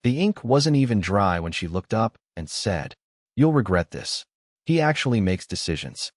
The ink wasn't even dry when she looked up and said, "You'll regret this. He actually makes decisions."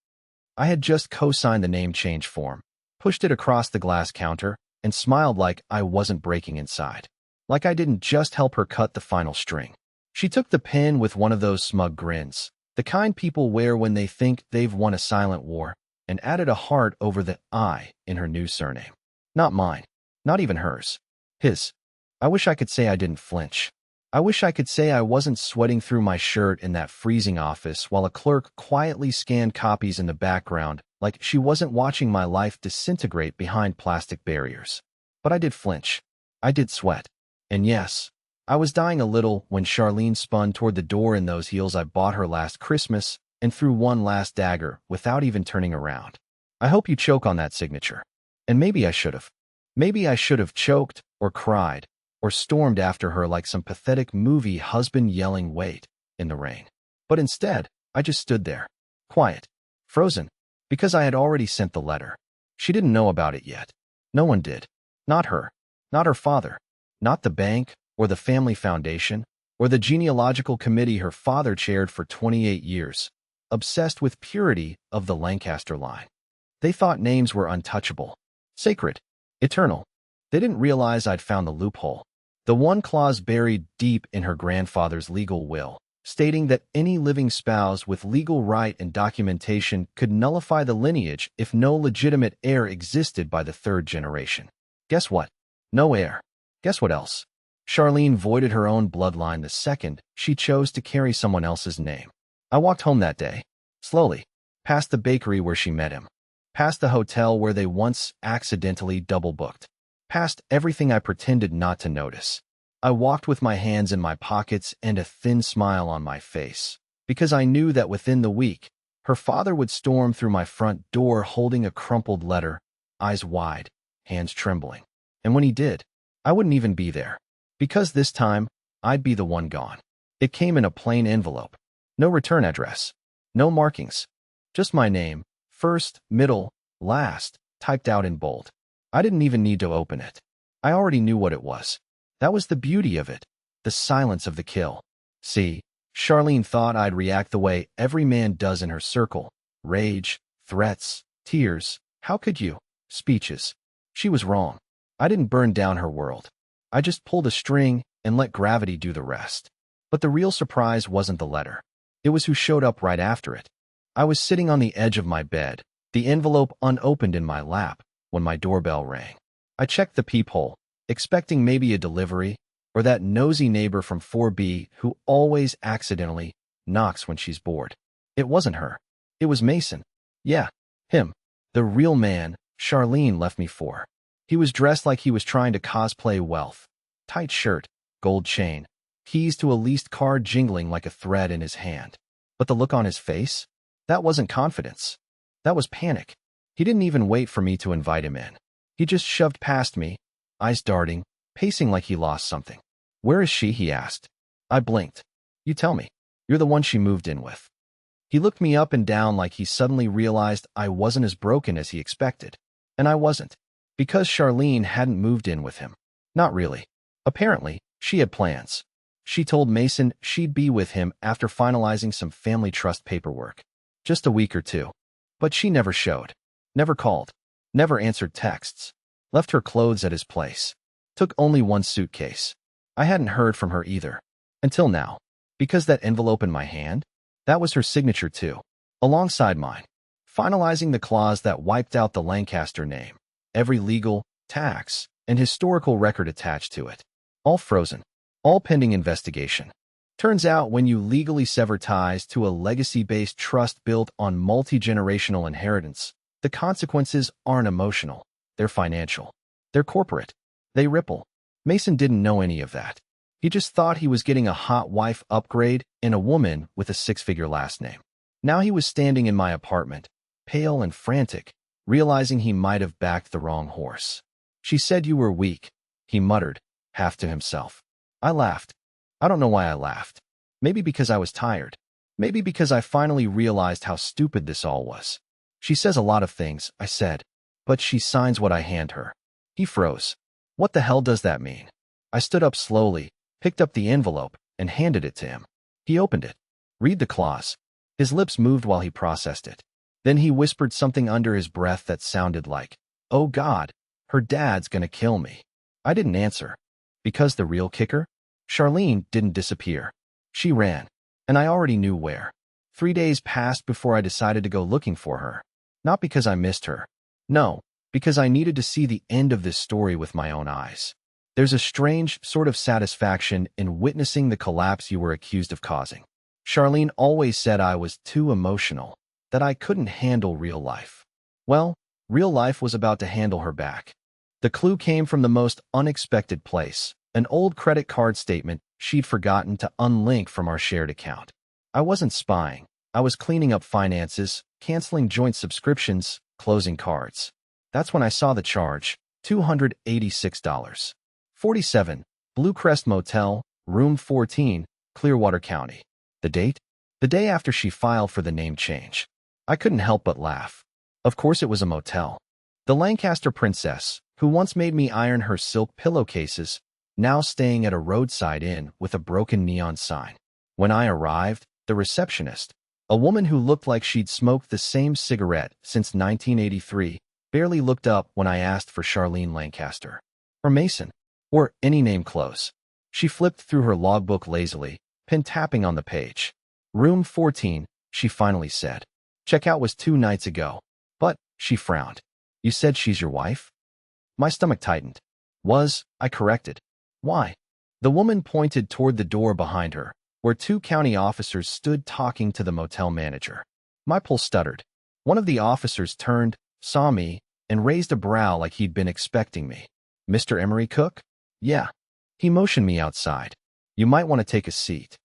I had just co-signed the name change form, pushed it across the glass counter, and smiled like I wasn't breaking inside. Like I didn't just help her cut the final string. She took the pen with one of those smug grins, the kind people wear when they think they've won a silent war, and added a heart over the I in her new surname. Not mine. Not even hers. His. I wish I could say I didn't flinch. I wish I could say I wasn't sweating through my shirt in that freezing office while a clerk quietly scanned copies in the background like she wasn't watching my life disintegrate behind plastic barriers. But I did flinch. I did sweat. And yes, I was dying a little when Charlene spun toward the door in those heels I bought her last Christmas and threw one last dagger without even turning around. "I hope you choke on that signature." And maybe I should have. Maybe I should have choked or cried or stormed after her like some pathetic movie husband yelling "wait" in the rain. But instead, I just stood there, quiet, frozen, because I had already sent the letter. She didn't know about it yet. No one did. Not her. Not her father. Not the bank, or the family foundation, or the genealogical committee her father chaired for 28 years, obsessed with purity of the Lancaster line. They thought names were untouchable, sacred, eternal. They didn't realize I'd found the loophole. The one clause buried deep in her grandfather's legal will, stating that any living spouse with legal right and documentation could nullify the lineage if no legitimate heir existed by the third generation. Guess what? No heir. Guess what else? Charlene voided her own bloodline the second she chose to carry someone else's name. I walked home that day, slowly, past the bakery where she met him, past the hotel where they once accidentally double-booked, past everything I pretended not to notice. I walked with my hands in my pockets and a thin smile on my face, because I knew that within the week, her father would storm through my front door holding a crumpled letter, eyes wide, hands trembling. And when he did, I wouldn't even be there, because this time, I'd be the one gone. It came in a plain envelope. No return address. No markings. Just my name, first, middle, last, typed out in bold. I didn't even need to open it. I already knew what it was. That was the beauty of it, the silence of the kill. See, Charlene thought I'd react the way every man does in her circle. Rage, threats, tears. How could you? Speeches. She was wrong. I didn't burn down her world. I just pulled a string and let gravity do the rest. But the real surprise wasn't the letter. It was who showed up right after it. I was sitting on the edge of my bed, the envelope unopened in my lap, when my doorbell rang. I checked the peephole, expecting maybe a delivery, or that nosy neighbor from 4B who always accidentally knocks when she's bored. It wasn't her. It was Mason. Yeah, him. The real man Charlene left me for. He was dressed like he was trying to cosplay wealth. Tight shirt, gold chain, keys to a leased car jingling like a thread in his hand. But the look on his face? That wasn't confidence. That was panic. He didn't even wait for me to invite him in. He just shoved past me, eyes darting, pacing like he lost something. "Where is she?" he asked. I blinked. "You tell me. You're the one she moved in with." He looked me up and down like he suddenly realized I wasn't as broken as he expected. And I wasn't. Because Charlene hadn't moved in with him. Not really. Apparently, she had plans. She told Mason she'd be with him after finalizing some family trust paperwork. Just a week or two. But she never showed. Never called. Never answered texts. Left her clothes at his place. Took only one suitcase. I hadn't heard from her either. Until now. Because that envelope in my hand? That was her signature too. Alongside mine. Finalizing the clause that wiped out the Lancaster name. Every legal, tax, and historical record attached to it. All frozen. All pending investigation. Turns out when you legally sever ties to a legacy-based trust built on multi-generational inheritance, the consequences aren't emotional. They're financial. They're corporate. They ripple. Mason didn't know any of that. He just thought he was getting a hot wife upgrade and a woman with a six-figure last name. Now he was standing in my apartment, pale and frantic, realizing he might have backed the wrong horse. "She said you were weak," he muttered, half to himself. I laughed. I don't know why I laughed. Maybe because I was tired. Maybe because I finally realized how stupid this all was. "She says a lot of things," I said, "but she signs what I hand her." He froze. What the hell does that mean? I stood up slowly, picked up the envelope, and handed it to him. He opened it. Read the clause. His lips moved while he processed it. Then he whispered something under his breath that sounded like, "Oh God, her dad's gonna kill me." I didn't answer. Because the real kicker? Charlene didn't disappear. She ran. And I already knew where. 3 days passed before I decided to go looking for her. Not because I missed her. No, because I needed to see the end of this story with my own eyes. There's a strange sort of satisfaction in witnessing the collapse you were accused of causing. Charlene always said I was too emotional, that I couldn't handle real life. Well, real life was about to handle her back. The clue came from the most unexpected place, an old credit card statement she'd forgotten to unlink from our shared account. I wasn't spying. I was cleaning up finances, canceling joint subscriptions, closing cards. That's when I saw the charge, $286.47, Blue Crest Motel, room 14, Clearwater County. The date? The day after she filed for the name change. I couldn't help but laugh. Of course it was a motel. The Lancaster princess, who once made me iron her silk pillowcases, now staying at a roadside inn with a broken neon sign. When I arrived, the receptionist, a woman who looked like she'd smoked the same cigarette since 1983, barely looked up when I asked for Charlene Lancaster. Or Mason. Or any name close. She flipped through her logbook lazily, pen tapping on the page. Room 14, she finally said. Checkout was 2 nights ago. But, she frowned. You said she's your wife? My stomach tightened. I corrected. Why? The woman pointed toward the door behind her, where 2 county officers stood talking to the motel manager. My pulse stuttered. One of the officers turned, saw me, and raised a brow like he'd been expecting me. Mr. Emery Cook? Yeah. He motioned me outside. You might want to take a seat.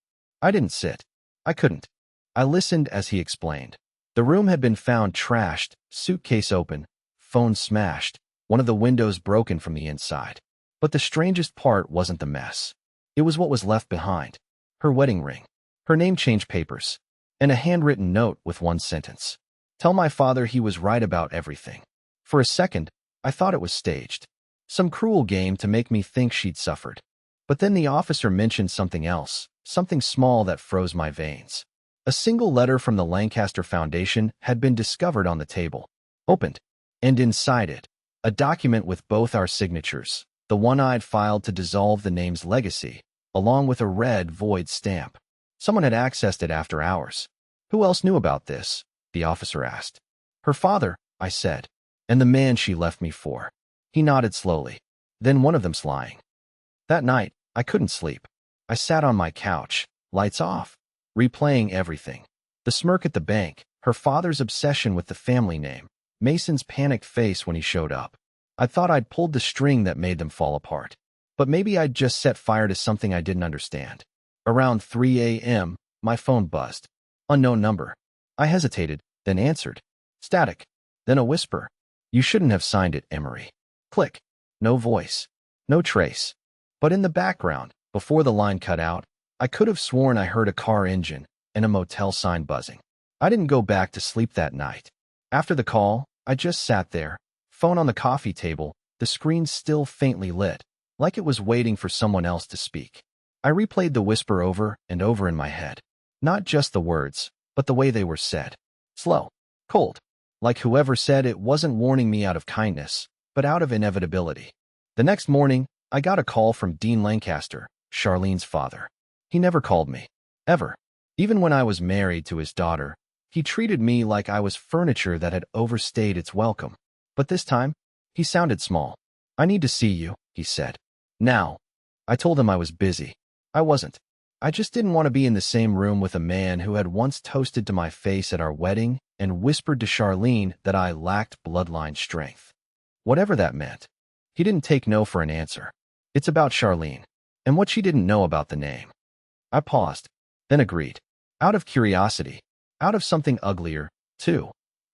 I didn't sit. I couldn't. I listened as he explained. The room had been found trashed, suitcase open, phone smashed, one of the windows broken from the inside. But the strangest part wasn't the mess. It was what was left behind. Her wedding ring, her name change papers, and a handwritten note with one sentence. Tell my father he was right about everything. For a second, I thought it was staged. Some cruel game to make me think she'd suffered. But then the officer mentioned something else, something small that froze my veins. A single letter from the Lancaster Foundation had been discovered on the table, opened, and inside it, a document with both our signatures, the one I'd filed to dissolve the name's legacy, along with a red void stamp. Someone had accessed it after hours. Who else knew about this? The officer asked. Her father, I said, and the man she left me for. He nodded slowly. Then one of them's lying. That night, I couldn't sleep. I sat on my couch, lights off, replaying everything. The smirk at the bank, her father's obsession with the family name, Mason's panicked face when he showed up. I thought I'd pulled the string that made them fall apart. But maybe I'd just set fire to something I didn't understand. Around 3 a.m., my phone buzzed. Unknown number. I hesitated, then answered. Static. Then a whisper. You shouldn't have signed it, Emery. Click. No voice. No trace. But in the background, before the line cut out, I could have sworn I heard a car engine and a motel sign buzzing. I didn't go back to sleep that night. After the call, I just sat there, phone on the coffee table, the screen still faintly lit, like it was waiting for someone else to speak. I replayed the whisper over and over in my head. Not just the words, but the way they were said. Slow. Cold. Like whoever said it wasn't warning me out of kindness, but out of inevitability. The next morning, I got a call from Dean Lancaster, Charlene's father. He never called me. Ever. Even when I was married to his daughter, he treated me like I was furniture that had overstayed its welcome. But this time, he sounded small. I need to see you, he said. Now. I told him I was busy. I wasn't. I just didn't want to be in the same room with a man who had once toasted to my face at our wedding and whispered to Charlene that I lacked bloodline strength. Whatever that meant. He didn't take no for an answer. It's about Charlene, and what she didn't know about the name. I paused, then agreed. Out of curiosity. Out of something uglier, too.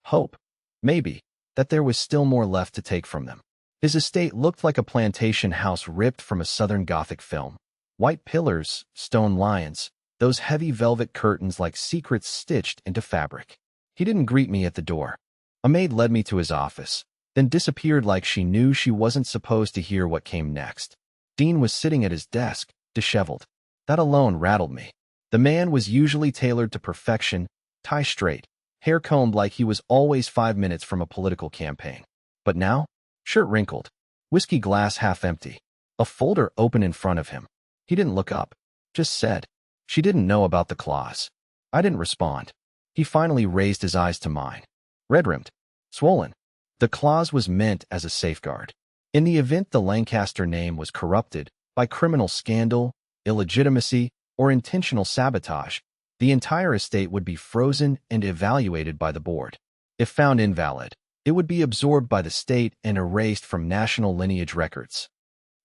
Hope. Maybe. That there was still more left to take from them. His estate looked like a plantation house ripped from a Southern Gothic film. White pillars, stone lions, those heavy velvet curtains like secrets stitched into fabric. He didn't greet me at the door. A maid led me to his office, then disappeared like she knew she wasn't supposed to hear what came next. Dean was sitting at his desk, disheveled. That alone rattled me. The man was usually tailored to perfection, tie straight, hair combed like he was always 5 minutes from a political campaign. But now, shirt wrinkled, whiskey glass half empty, a folder open in front of him. He didn't look up, just said, "She didn't know about the clause." I didn't respond. He finally raised his eyes to mine. Red-rimmed, swollen. The clause was meant as a safeguard. In the event the Lancaster name was corrupted by criminal scandal, illegitimacy, or intentional sabotage, the entire estate would be frozen and evaluated by the board. If found invalid, it would be absorbed by the state and erased from national lineage records.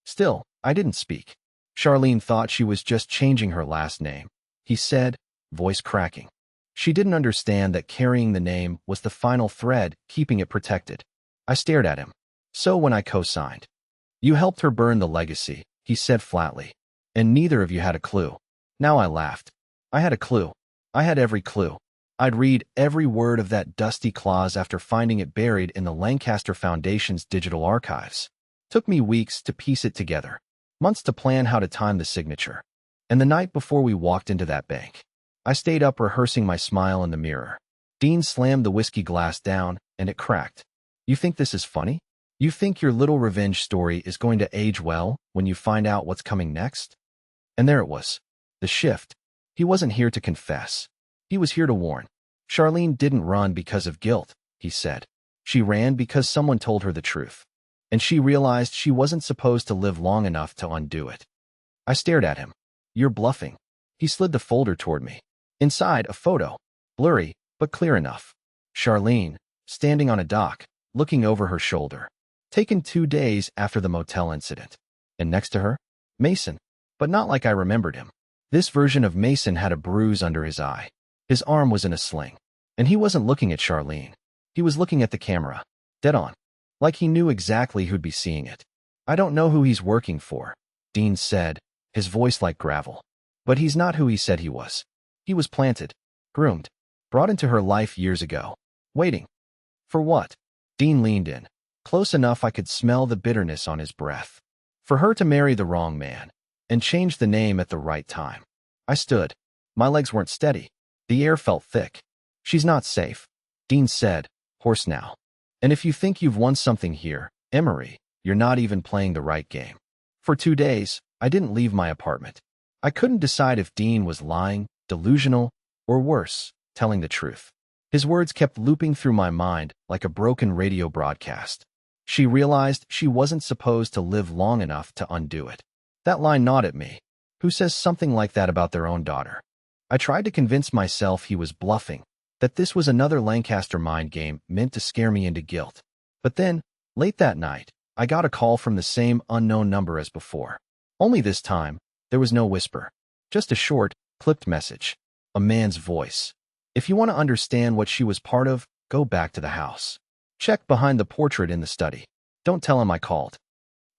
Still, I didn't speak. Charlene thought she was just changing her last name, he said, voice cracking. She didn't understand that carrying the name was the final thread keeping it protected. I stared at him. So when I co-signed. "You helped her burn the legacy," he said flatly. "And neither of you had a clue." Now I laughed. I had a clue. I had every clue. I'd read every word of that dusty clause after finding it buried in the Lancaster Foundation's digital archives. Took me weeks to piece it together, months to plan how to time the signature. And the night before we walked into that bank, I stayed up rehearsing my smile in the mirror. Dean slammed the whiskey glass down, and it cracked. "You think this is funny? You think your little revenge story is going to age well when you find out what's coming next?" And there it was. The shift. He wasn't here to confess. He was here to warn. Charlene didn't run because of guilt, he said. She ran because someone told her the truth. And she realized she wasn't supposed to live long enough to undo it. I stared at him. "You're bluffing." He slid the folder toward me. Inside, a photo. Blurry, but clear enough. Charlene, standing on a dock, looking over her shoulder. Taken 2 days after the motel incident. And next to her, Mason. But not like I remembered him. This version of Mason had a bruise under his eye. His arm was in a sling. And he wasn't looking at Charlene. He was looking at the camera. Dead on. Like he knew exactly who'd be seeing it. "I don't know who he's working for," Dean said, his voice like gravel. "But he's not who he said he was. He was planted, groomed, brought into her life years ago. Waiting. For what?" Dean leaned in, close enough I could smell the bitterness on his breath. "For her to marry the wrong man, and change the name at the right time." I stood. My legs weren't steady. The air felt thick. "She's not safe," Dean said, hoarse now. "And if you think you've won something here, Emery, you're not even playing the right game." For 2 days, I didn't leave my apartment. I couldn't decide if Dean was lying, delusional, or worse, telling the truth. His words kept looping through my mind like a broken radio broadcast. She realized she wasn't supposed to live long enough to undo it. That line gnawed at me. Who says something like that about their own daughter? I tried to convince myself he was bluffing, that this was another Lancaster mind game meant to scare me into guilt. But then, late that night, I got a call from the same unknown number as before. Only this time, there was no whisper. Just a short, clipped message. A man's voice. "If you want to understand what she was part of, go back to the house. Check behind the portrait in the study. Don't tell him I called."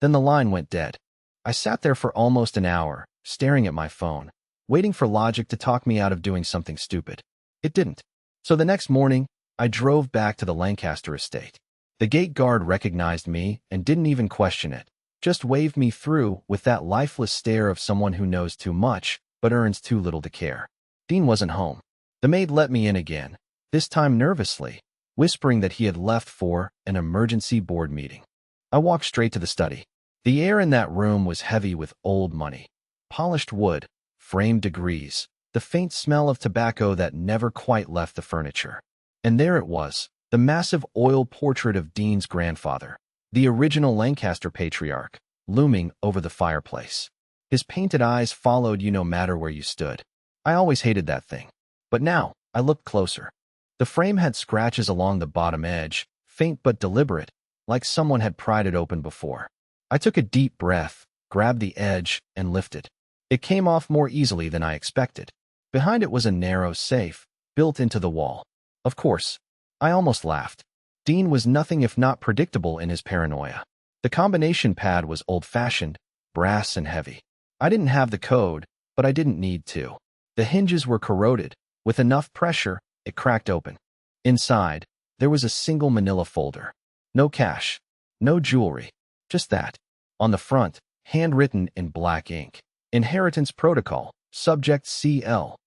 Then the line went dead. I sat there for almost an hour, staring at my phone, waiting for logic to talk me out of doing something stupid. It didn't. So the next morning, I drove back to the Lancaster estate. The gate guard recognized me and didn't even question it, just waved me through with that lifeless stare of someone who knows too much but earns too little to care. Dean wasn't home. The maid let me in again, this time nervously, whispering that he had left for an emergency board meeting. I walked straight to the study. The air in that room was heavy with old money. Polished wood, framed degrees, the faint smell of tobacco that never quite left the furniture. And there it was, the massive oil portrait of Dean's grandfather, the original Lancaster patriarch, looming over the fireplace. His painted eyes followed you no matter where you stood. I always hated that thing. But now, I looked closer. The frame had scratches along the bottom edge, faint but deliberate, like someone had pried it open before. I took a deep breath, grabbed the edge, and lifted. It came off more easily than I expected. Behind it was a narrow safe, built into the wall. Of course, I almost laughed. Dean was nothing if not predictable in his paranoia. The combination pad was old-fashioned, brass and heavy. I didn't have the code, but I didn't need to. The hinges were corroded. With enough pressure, it cracked open. Inside, there was a single manila folder. No cash, no jewelry, just that. On the front, handwritten in black ink, Inheritance Protocol, Subject CL.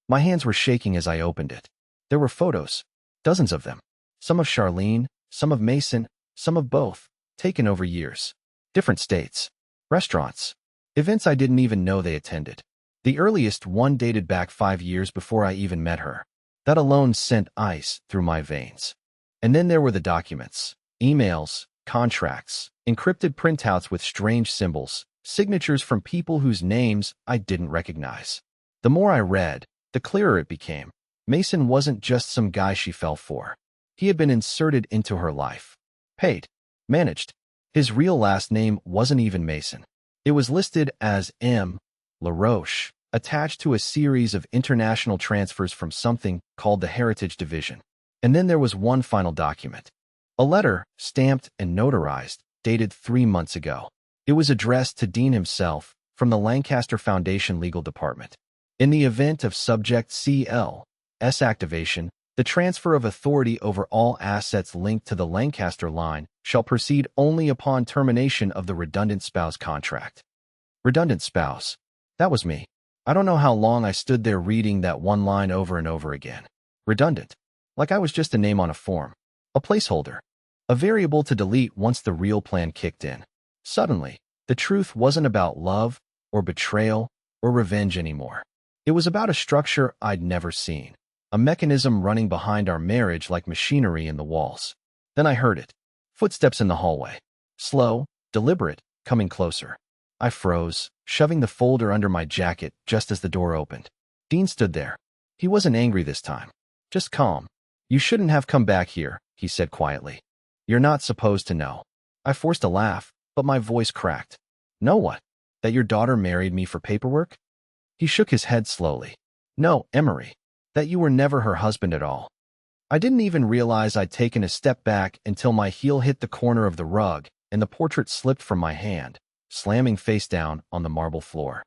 My hands were shaking as I opened it. There were photos, dozens of them. Some of Charlene, some of Mason, some of both, taken over years. Different states, restaurants, events I didn't even know they attended. The earliest one dated back 5 years before I even met her. That alone sent ice through my veins. And then there were the documents, emails, contracts, encrypted printouts with strange symbols, signatures from people whose names I didn't recognize. The more I read, the clearer it became. Mason wasn't just some guy she fell for. He had been inserted into her life. Paid. Managed. His real last name wasn't even Mason. It was listed as M. LaRoche, attached to a series of international transfers from something called the Heritage Division. And then there was one final document. A letter, stamped and notarized, dated 3 months ago. It was addressed to Dean himself from the Lancaster Foundation Legal Department. In the event of Subject CL's activation, the transfer of authority over all assets linked to the Lancaster line shall proceed only upon termination of the redundant spouse contract. Redundant spouse. That was me. I don't know how long I stood there reading that one line over and over again. Redundant. Like I was just a name on a form. A placeholder. A variable to delete once the real plan kicked in. Suddenly, the truth wasn't about love, or betrayal, or revenge anymore. It was about a structure I'd never seen. A mechanism running behind our marriage like machinery in the walls. Then I heard it. Footsteps in the hallway. Slow, deliberate, coming closer. I froze, shoving the folder under my jacket just as the door opened. Dean stood there. He wasn't angry this time. Just calm. "You shouldn't have come back here," he said quietly. "You're not supposed to know." I forced a laugh, but my voice cracked. "Know what? That your daughter married me for paperwork?" He shook his head slowly. "No, Emery. That you were never her husband at all." I didn't even realize I'd taken a step back until my heel hit the corner of the rug and the portrait slipped from my hand, slamming face down on the marble floor.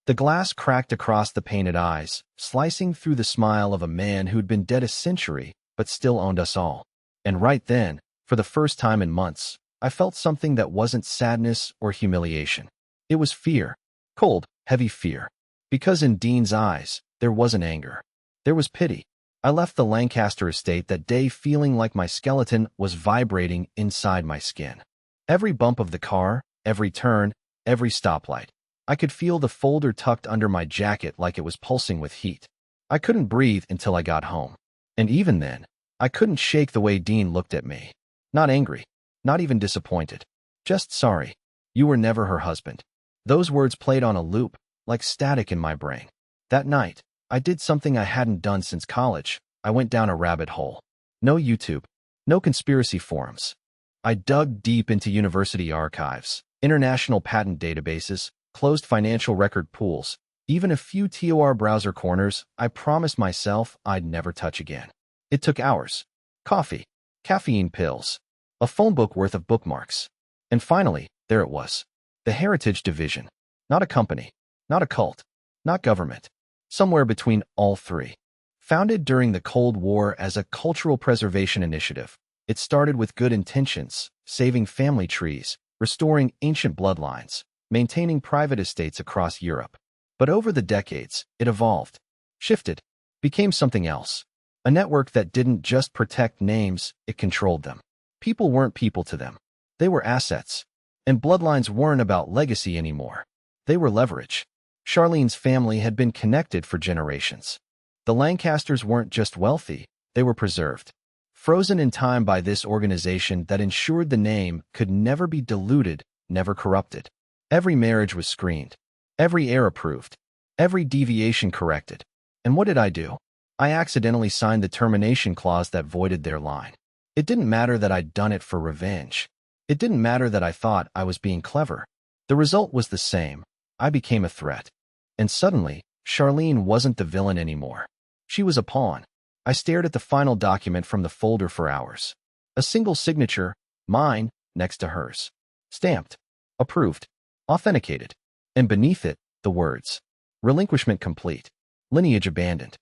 The glass cracked across the painted eyes, slicing through the smile of a man who'd been dead a century but still owned us all. And right then, for the first time in months, I felt something that wasn't sadness or humiliation. It was fear. Cold, heavy fear. Because in Dean's eyes, there wasn't anger. There was pity. I left the Lancaster estate that day feeling like my skeleton was vibrating inside my skin. Every bump of the car, every turn, every stoplight. I could feel the folder tucked under my jacket like it was pulsing with heat. I couldn't breathe until I got home. And even then, I couldn't shake the way Dean looked at me. Not angry. Not even disappointed. Just sorry. You were never her husband. Those words played on a loop, like static in my brain. That night, I did something I hadn't done since college. I went down a rabbit hole. No YouTube. No conspiracy forums. I dug deep into university archives, international patent databases, closed financial record pools, even a few TOR browser corners I promised myself I'd never touch again. It took hours. Coffee, caffeine pills, a phone book worth of bookmarks. And finally, there it was. The Heritage Division. Not a company, not a cult, not government. Somewhere between all three. Founded during the Cold War as a cultural preservation initiative, it started with good intentions, saving family trees, restoring ancient bloodlines, maintaining private estates across Europe. But over the decades, it evolved, shifted, became something else. A network that didn't just protect names, it controlled them. People weren't people to them. They were assets. And bloodlines weren't about legacy anymore. They were leverage. Charlene's family had been connected for generations. The Lancasters weren't just wealthy, they were preserved. Frozen in time by this organization that ensured the name could never be diluted, never corrupted. Every marriage was screened. Every heir approved. Every deviation corrected. And what did I do? I accidentally signed the termination clause that voided their line. It didn't matter that I'd done it for revenge. It didn't matter that I thought I was being clever. The result was the same. I became a threat. And suddenly, Charlene wasn't the villain anymore. She was a pawn. I stared at the final document from the folder for hours. A single signature, mine, next to hers. Stamped. Approved. Authenticated. And beneath it, the words. Relinquishment complete. Lineage abandoned.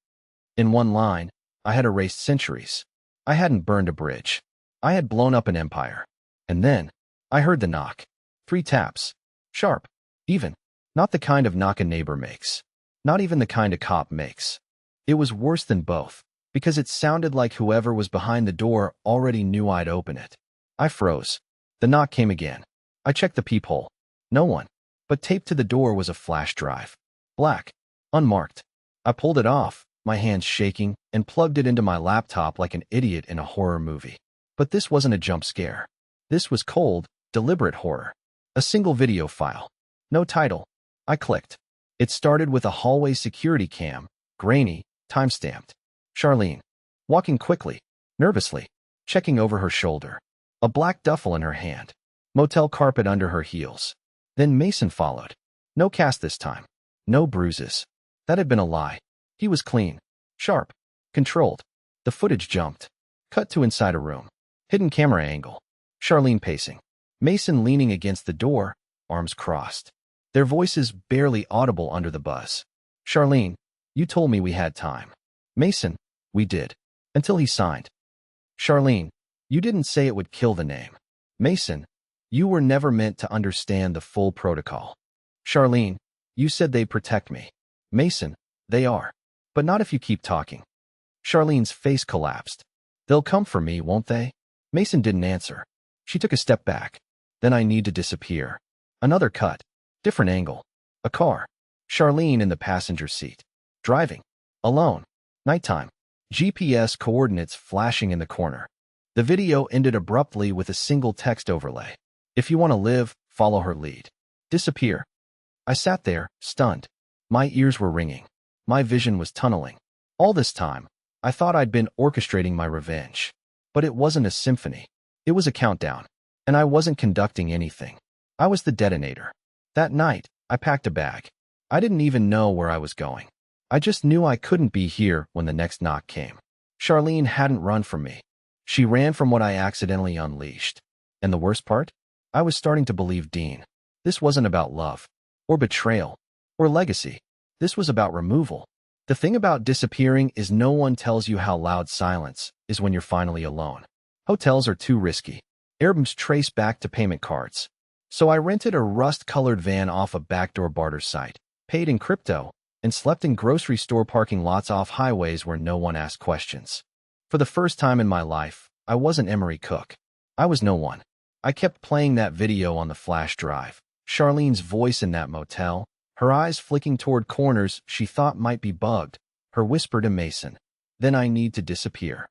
In one line, I had erased centuries. I hadn't burned a bridge. I had blown up an empire. And then, I heard the knock. 3 taps. Sharp. Even. Not the kind of knock a neighbor makes. Not even the kind a cop makes. It was worse than both, because it sounded like whoever was behind the door already knew I'd open it. I froze. The knock came again. I checked the peephole. No one. But taped to the door was a flash drive. Black. Unmarked. I pulled it off, my hands shaking, and plugged it into my laptop like an idiot in a horror movie. But this wasn't a jump scare. This was cold, deliberate horror. A single video file. No title. I clicked. It started with a hallway security cam, grainy, time-stamped. Charlene. Walking quickly, nervously, checking over her shoulder. A black duffel in her hand. Motel carpet under her heels. Then Mason followed. No cast this time. No bruises. That had been a lie. He was clean. Sharp. Controlled. The footage jumped. Cut to inside a room. Hidden camera angle. Charlene pacing. Mason leaning against the door, arms crossed. Their voices barely audible under the buzz. Charlene, you told me we had time. Mason, we did. Until he signed. Charlene, you didn't say it would kill the name. Mason, you were never meant to understand the full protocol. Charlene, you said they'd protect me. Mason, they are. But not if you keep talking. Charlene's face collapsed. They'll come for me, won't they? Mason didn't answer. She took a step back. Then I need to disappear. Another cut. Different angle. A car. Charlene in the passenger seat. Driving. Alone. Nighttime. GPS coordinates flashing in the corner. The video ended abruptly with a single text overlay. If you want to live, follow her lead. Disappear. I sat there, stunned. My ears were ringing. My vision was tunneling. All this time, I thought I'd been orchestrating my revenge. But it wasn't a symphony. It was a countdown. And I wasn't conducting anything. I was the detonator. That night, I packed a bag. I didn't even know where I was going. I just knew I couldn't be here when the next knock came. Charlene hadn't run from me. She ran from what I accidentally unleashed. And the worst part? I was starting to believe Dean. This wasn't about love, or betrayal, or legacy. This was about removal. The thing about disappearing is no one tells you how loud silence is when you're finally alone. Hotels are too risky. Airbnbs trace back to payment cards. So I rented a rust-colored van off a backdoor barter site, paid in crypto, and slept in grocery store parking lots off highways where no one asked questions. For the first time in my life, I wasn't Emery Cook. I was no one. I kept playing that video on the flash drive. Charlene's voice in that motel, her eyes flicking toward corners she thought might be bugged, her whisper to Mason, "Then I need to disappear."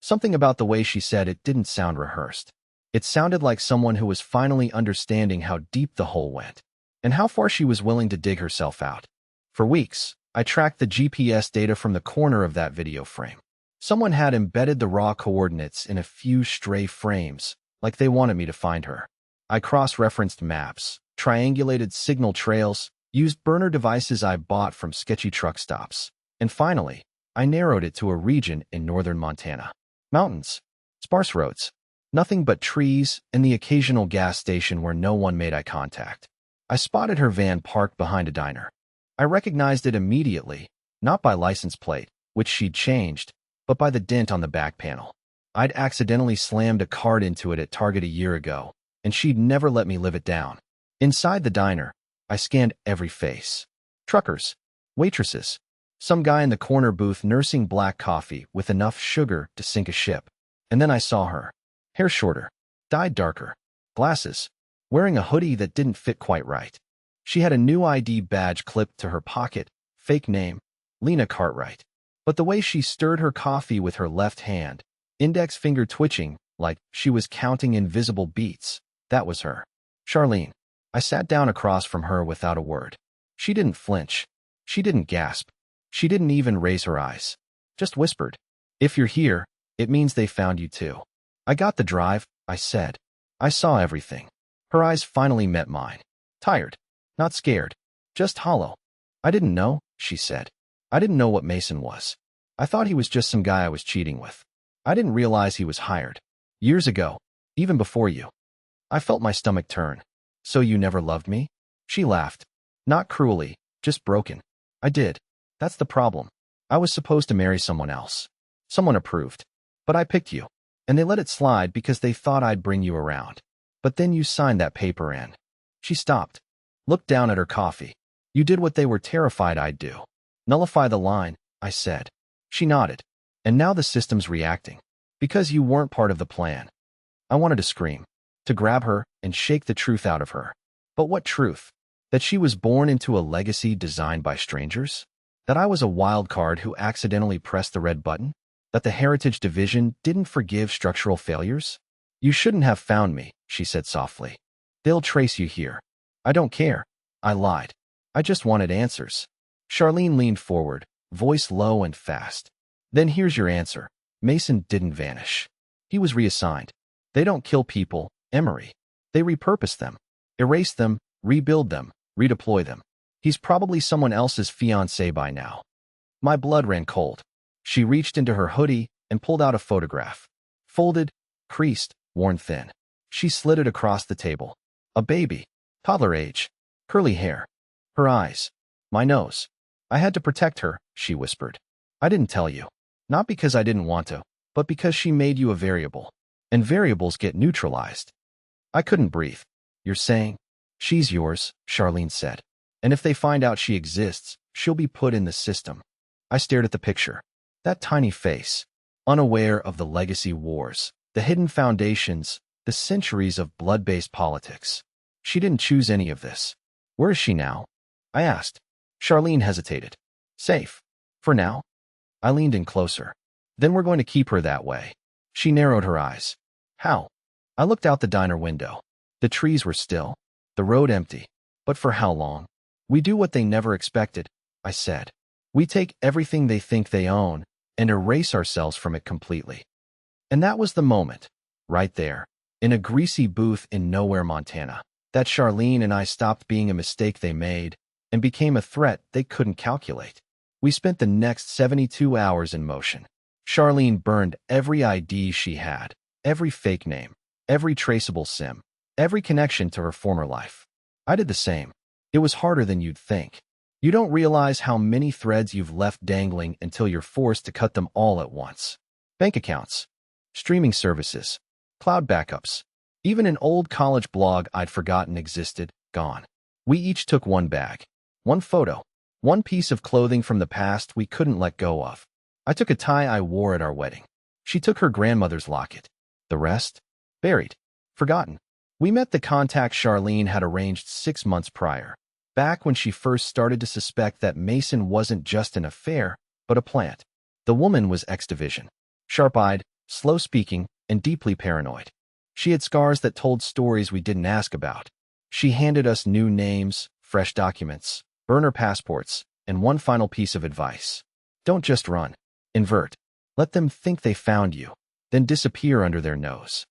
Something about the way she said it didn't sound rehearsed. It sounded like someone who was finally understanding how deep the hole went, and how far she was willing to dig herself out. For weeks, I tracked the GPS data from the corner of that video frame. Someone had embedded the raw coordinates in a few stray frames, like they wanted me to find her. I cross-referenced maps, triangulated signal trails, used burner devices I bought from sketchy truck stops, and finally, I narrowed it to a region in northern Montana. Mountains, sparse roads, nothing but trees, and the occasional gas station where no one made eye contact. I spotted her van parked behind a diner. I recognized it immediately, not by license plate, which she'd changed, but by the dent on the back panel. I'd accidentally slammed a card into it at Target a year ago, and she'd never let me live it down. Inside the diner, I scanned every face. Truckers, waitresses, some guy in the corner booth nursing black coffee with enough sugar to sink a ship. And then I saw her. Hair shorter, dyed darker, glasses, wearing a hoodie that didn't fit quite right. She had a new ID badge clipped to her pocket, fake name, Lena Cartwright. But the way she stirred her coffee with her left hand, index finger twitching like she was counting invisible beats, that was her. Charlene. I sat down across from her without a word. She didn't flinch. She didn't gasp. She didn't even raise her eyes. Just whispered, "If you're here, it means they found you too." I got the drive, I said. I saw everything. Her eyes finally met mine. Tired. Not scared. Just hollow. "I didn't know," she said. "I didn't know what Mason was. I thought he was just some guy I was cheating with. I didn't realize he was hired. Years ago. Even before you." I felt my stomach turn. "So you never loved me?" She laughed. Not cruelly, just broken. "I did. That's the problem. I was supposed to marry someone else. Someone approved. But I picked you. And they let it slide because they thought I'd bring you around. But then you signed that paper and..." She stopped. Looked down at her coffee. You did what they were terrified I'd do. Nullify the line, I said. She nodded. And now the system's reacting. Because you weren't part of the plan. I wanted to scream, to grab her and shake the truth out of her. But what truth? That she was born into a legacy designed by strangers? That I was a wild card who accidentally pressed the red button? That the Heritage Division didn't forgive structural failures? You shouldn't have found me, she said softly. They'll trace you here. I don't care. I lied. I just wanted answers. Charlene leaned forward, voice low and fast. Then here's your answer. Mason didn't vanish. He was reassigned. They don't kill people, Emery. They repurpose them, erase them, rebuild them, redeploy them. He's probably someone else's fiancé by now. My blood ran cold. She reached into her hoodie and pulled out a photograph. Folded, creased, worn thin. She slid it across the table. A baby, toddler age, curly hair. Her eyes. My nose. I had to protect her, she whispered. I didn't tell you. Not because I didn't want to, but because she made you a variable. And variables get neutralized. I couldn't breathe. You're saying? She's yours, Charlene said. And if they find out she exists, she'll be put in the system. I stared at the picture. That tiny face. Unaware of the legacy wars, the hidden foundations, the centuries of blood-based politics. She didn't choose any of this. Where is she now? I asked. Charlene hesitated. Safe. For now. I leaned in closer. Then we're going to keep her that way. She narrowed her eyes. How? I looked out the diner window. The trees were still, the road empty. But for how long? We do what they never expected, I said. We take everything they think they own and erase ourselves from it completely. And that was the moment, right there, in a greasy booth in nowhere, Montana, that Charlene and I stopped being a mistake they made and became a threat they couldn't calculate. We spent the next 72 hours in motion. Charlene burned every ID she had, every fake name, every traceable SIM, every connection to her former life. I did the same. It was harder than you'd think. You don't realize how many threads you've left dangling until you're forced to cut them all at once. Bank accounts, streaming services, cloud backups, even an old college blog I'd forgotten existed, gone. We each took one bag, one photo, one piece of clothing from the past we couldn't let go of. I took a tie I wore at our wedding. She took her grandmother's locket. The rest? Buried. Forgotten. We met the contact Charlene had arranged 6 months prior, back when she first started to suspect that Mason wasn't just an affair, but a plant. The woman was X-Division. Sharp-eyed, slow-speaking, and deeply paranoid. She had scars that told stories we didn't ask about. She handed us new names, fresh documents, burner passports, and one final piece of advice. Don't just run. Invert. Let them think they found you, then disappear under their nose.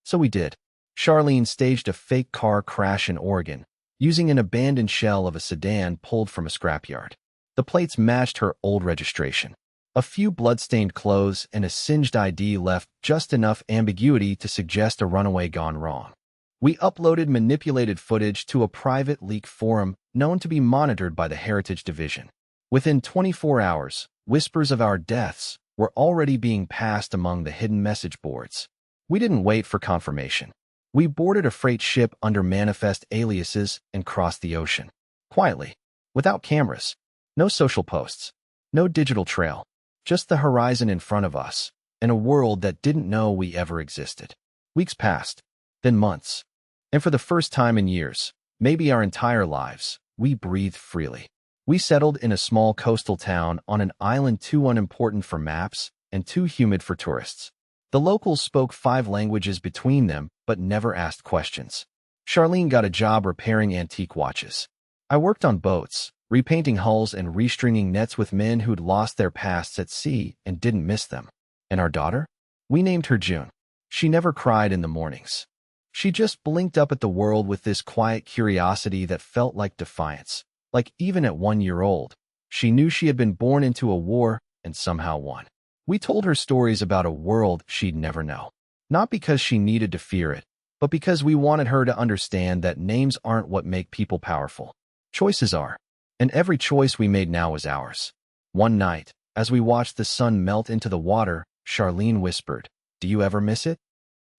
So we did. Charlene staged a fake car crash in Oregon, using an abandoned shell of a sedan pulled from a scrapyard. The plates matched her old registration. A few blood-stained clothes and a singed ID left just enough ambiguity to suggest a runaway gone wrong. We uploaded manipulated footage to a private leak forum known to be monitored by the Heritage Division. Within 24 hours, whispers of our deaths were already being passed among the hidden message boards. We didn't wait for confirmation. We boarded a freight ship under manifest aliases and crossed the ocean. Quietly, without cameras, no social posts, no digital trail, just the horizon in front of us, and a world that didn't know we ever existed. Weeks passed, then months. And for the first time in years, maybe our entire lives, we breathed freely. We settled in a small coastal town on an island too unimportant for maps and too humid for tourists. The locals spoke 5 languages between them, but never asked questions. Charlene got a job repairing antique watches. I worked on boats, repainting hulls and restringing nets with men who'd lost their pasts at sea and didn't miss them. And our daughter? We named her June. She never cried in the mornings. She just blinked up at the world with this quiet curiosity that felt like defiance. Like even at 1 year old, she knew she had been born into a war and somehow won. We told her stories about a world she'd never know. Not because she needed to fear it, but because we wanted her to understand that names aren't what make people powerful. Choices are. And every choice we made now was ours. One night, as we watched the sun melt into the water, Charlene whispered, "Do you ever miss it?"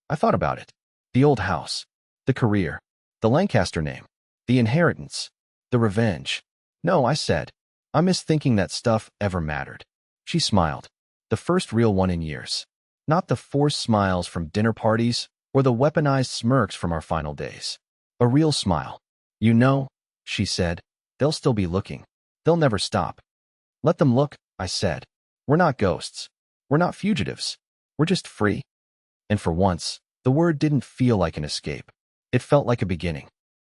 I thought about it. The old house, the career, the Lancaster name, the inheritance, the revenge. No, I said. I miss thinking that stuff ever mattered. She smiled. The first real one in years. Not the forced smiles from dinner parties or the weaponized smirks from our final days. A real smile. You know, she said, they'll still be looking. They'll never stop. Let them look, I said. We're not ghosts. We're not fugitives. We're just free. And for once, the word didn't feel like an escape. It felt like a beginning.